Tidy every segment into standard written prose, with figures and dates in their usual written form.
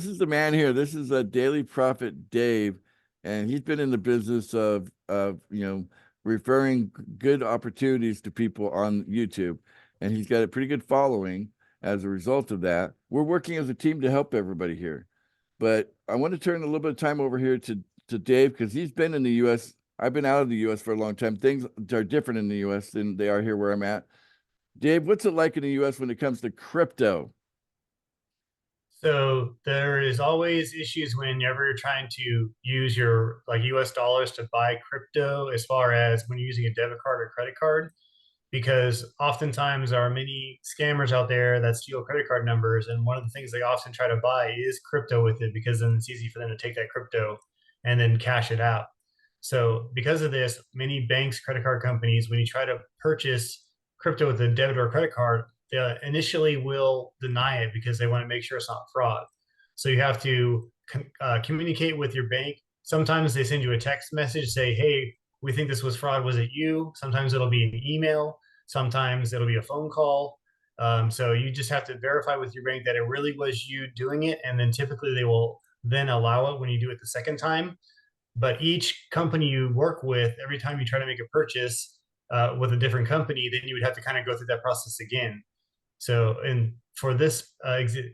This is the man here. This is a Daily Prophet Dave, and he's been in the business of referring good opportunities to people on YouTube, and he's got a pretty good following as a result of that. We're working as a team to help everybody here, but I want to turn a little bit of time over here to Dave because he's been in the U.S. I've been out of the U.S. for a long time. Things are different in the U.S. than they are here where I'm at. Dave, what's it like in the U.S. when it comes to crypto? So there is always issues whenever you're trying to use your like US dollars to buy crypto as far as when you're using a debit card or credit card, because oftentimes there are many scammers out there that steal credit card numbers. And one of the things they often try to buy is crypto with it because then it's easy for them to take that crypto and then cash it out. So because of this, many banks, credit card companies, when you try to purchase crypto with a debit or credit card, they initially will deny it because they want to make sure it's not fraud. So you have to communicate with your bank. Sometimes they send you a text message, say, hey, we think this was fraud. Was it you? Sometimes it'll be an email. Sometimes it'll be a phone call. So you just have to verify with your bank that it really was you doing it. And then typically they will then allow it when you do it the second time. But each company you work with, every time you try to make a purchase with a different company, then you would have to kind of go through that process again. So, and for this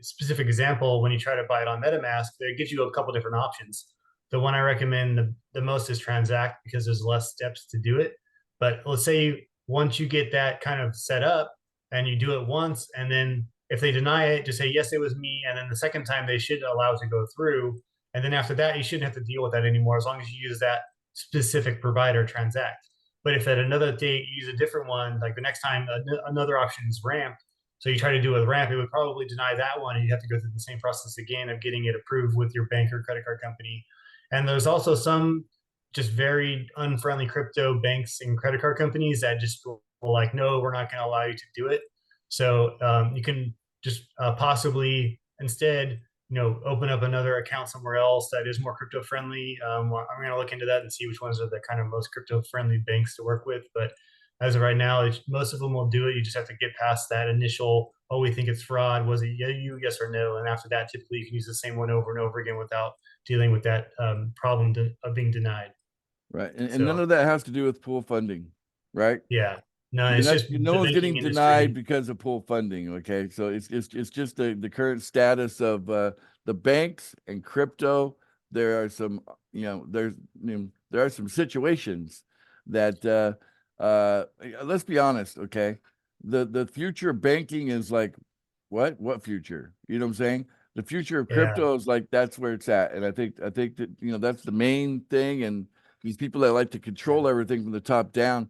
specific example, when you try to buy it on MetaMask, it gives you a couple different options. The one I recommend the most is Transact because there's less steps to do it. But let's say once you get that kind of set up and you do it once, and then if they deny it, just say, yes, it was me. And then the second time they should allow it to go through. And then after that, you shouldn't have to deal with that anymore as long as you use that specific provider Transact. But if at another date you use a different one, like the next time another option is Ramp, so you try to do it with Ramp, it would probably deny that one, and you have to go through the same process again of getting it approved with your bank or credit card company. And there's also some just very unfriendly crypto banks and credit card companies that just will like, no, we're not going to allow you to do it. So you can just possibly instead, open up another account somewhere else that is more crypto friendly. I'm going to look into that and see which ones are the kind of most crypto friendly banks to work with. But as of right now, most of them will do it. You just have to get past that initial, oh, we think it's fraud. Was it you, yes or no? And after that, typically you can use the same one over and over again without dealing with that problem of being denied. Right. And none So of that has to do with pool funding, right? yeah, no, I mean, it's that's just no the one's banking getting denied industry. because of pool funding. Okay. So it's just the current status of the banks and crypto. There are some, there are some situations that let's be honest, okay. The future of banking is like what future? You know what I'm saying? The future of Yeah, crypto is like that's where it's at. And I think that that's the main thing. And these people that like to yeah, control everything from the top down,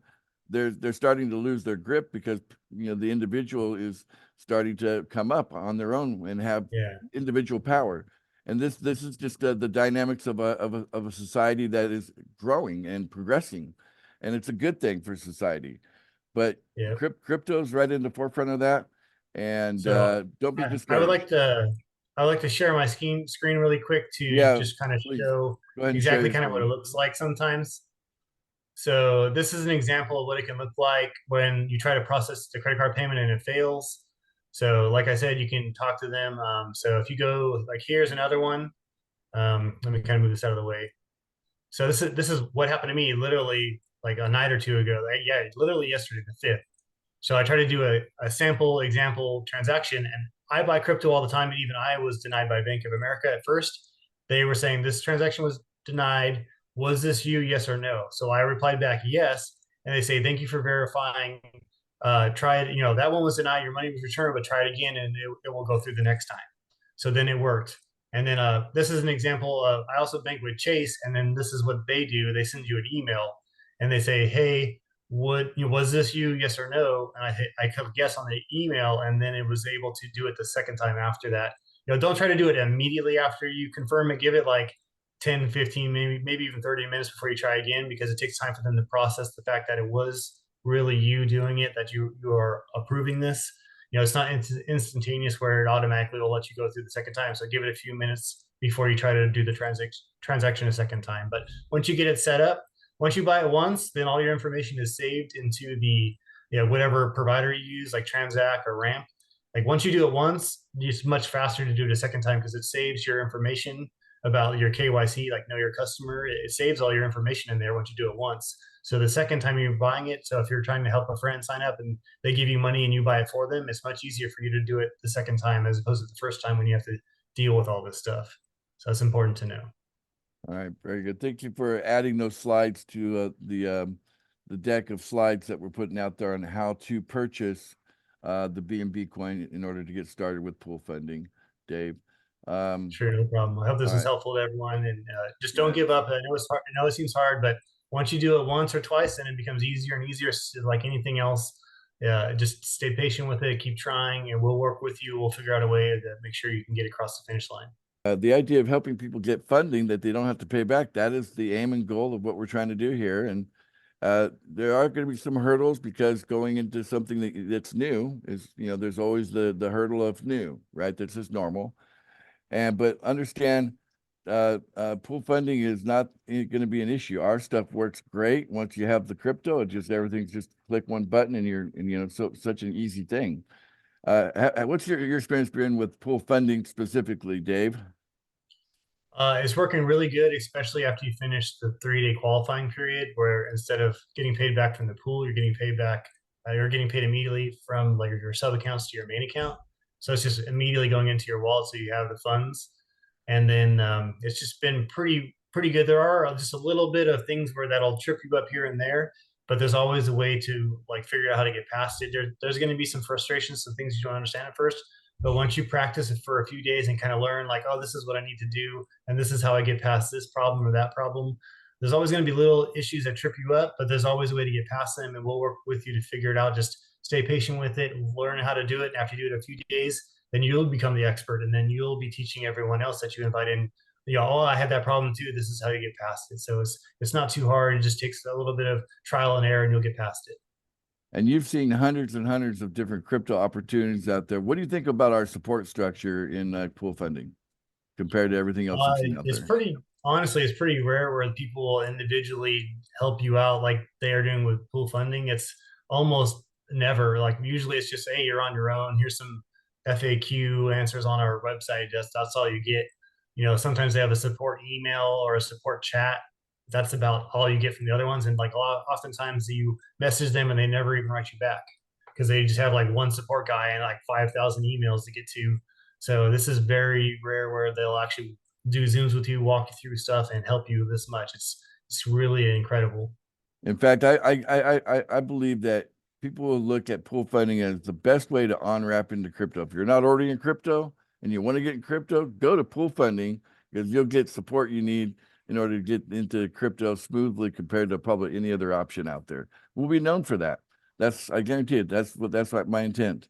they're starting to lose their grip because the individual is starting to come up on their own and have yeah. individual power. And this is just the dynamics of a society that is growing and progressing, and it's a good thing for society. But Yeah. crypto's right in the forefront of that, and So don't be I would discouraged. like to share my screen really quick to Yeah, just kind of please show go ahead and share exactly your kind of what it screen. looks like sometimes. So this is an example of what it can look like when you try to process the credit card payment and it fails. So like I said, you can talk to them. So if you go like here's another one. Let me kind of move this out of the way. So this is what happened to me literally like a night or two ago. Yeah, literally yesterday, the 5th. So I try to do a sample example transaction, and I buy crypto all the time. And even I was denied by Bank of America at first. They were saying this transaction was denied. Was this you? Yes or no? So I replied back yes, and they say thank you for verifying. Try it. That one was denied. Your money was returned, but try it again, and it will go through the next time. So then it worked. And then this is an example of I also bank with Chase, and then this is what they do. They send you an email, and they say, hey, was this you, yes or no? And I could guess on the email, and then it was able to do it the second time after that. Don't try to do it immediately after you confirm it. Give it like 10, 15, maybe even 30 minutes before you try again, because it takes time for them to process the fact that it was really you doing it, that you are approving this. It's not instantaneous where it automatically will let you go through the second time. So give it a few minutes before you try to do the transaction a second time. But once you get it set up, once you buy it once, then all your information is saved into the whatever provider you use, like Transact or Ramp. Like once you do it once, it's much faster to do it a second time because it saves your information about your KYC, like know your customer. It saves all your information in there once you do it once. So the second time you're buying it, so if you're trying to help a friend sign up and they give you money and you buy it for them, it's much easier for you to do it the second time as opposed to the first time when you have to deal with all this stuff. So that's important to know. All right, very good. Thank you for adding those slides to the deck of slides that we're putting out there on how to purchase the BNB coin in order to get started with pool funding, Dave. Sure, no problem. I hope this All is right. helpful to everyone, and just don't Yeah. give up. I know it's hard. I know it seems hard, but once you do it once or twice, then it becomes easier and easier. Like anything else, just stay patient with it. Keep trying, and we'll work with you. We'll figure out a way to make sure you can get across the finish line. The idea of helping people get funding that they don't have to pay back, that is the aim and goal of what we're trying to do here. And there are going to be some hurdles because going into something that's new is, there's always the hurdle of new, right? That's just normal. But understand, pool funding is not going to be an issue. Our stuff works great once you have the crypto. Everything's just click one button and such an easy thing. What's your experience been with pool funding specifically, Dave? It's working really good, especially after you finish the 3-day qualifying period, where instead of getting paid back from the pool, you're getting paid back. You're getting paid immediately from like your sub accounts to your main account. So it's just immediately going into your wallet, so you have the funds. And then it's just been pretty good. There are just a little bit of things where that'll trip you up here and there, but there's always a way to like figure out how to get past it. There's going to be some frustrations, some things you don't understand at first, but once you practice it for a few days and kind of learn like, oh, this is what I need to do, and this is how I get past this problem or that problem. There's always going to be little issues that trip you up, but there's always a way to get past them, and we'll work with you to figure it out. Just stay patient with it, learn how to do it, and after you do it a few days, then you'll become the expert, and then you'll be teaching everyone else that you invite in. Oh, I had that problem too. This is how you get past it. So it's not too hard. It just takes a little bit of trial and error, and you'll get past it. And you've seen hundreds and hundreds of different crypto opportunities out there. What do you think about our support structure in pool funding compared to everything else you've seen out It's there? pretty, honestly, it's pretty rare where people will individually help you out like they are doing with pool funding. It's almost never. Like usually it's just, hey, you're on your own. Here's some FAQ answers on our website. Just that's all you get. Sometimes they have a support email or a support chat. That's about all you get from the other ones. And like oftentimes you message them and they never even write you back because they just have like one support guy and like 5,000 emails to get to. So this is very rare where they'll actually do Zooms with you, walk you through stuff, and help you this much. It's really incredible. In fact, I believe that people will look at pool funding as the best way to on-ramp into crypto. If you're not already in crypto and you want to get in crypto, go to pool funding because you'll get support you need in order to get into crypto smoothly compared to probably any other option out there. We'll be known for that. I guarantee it. That's what my intent.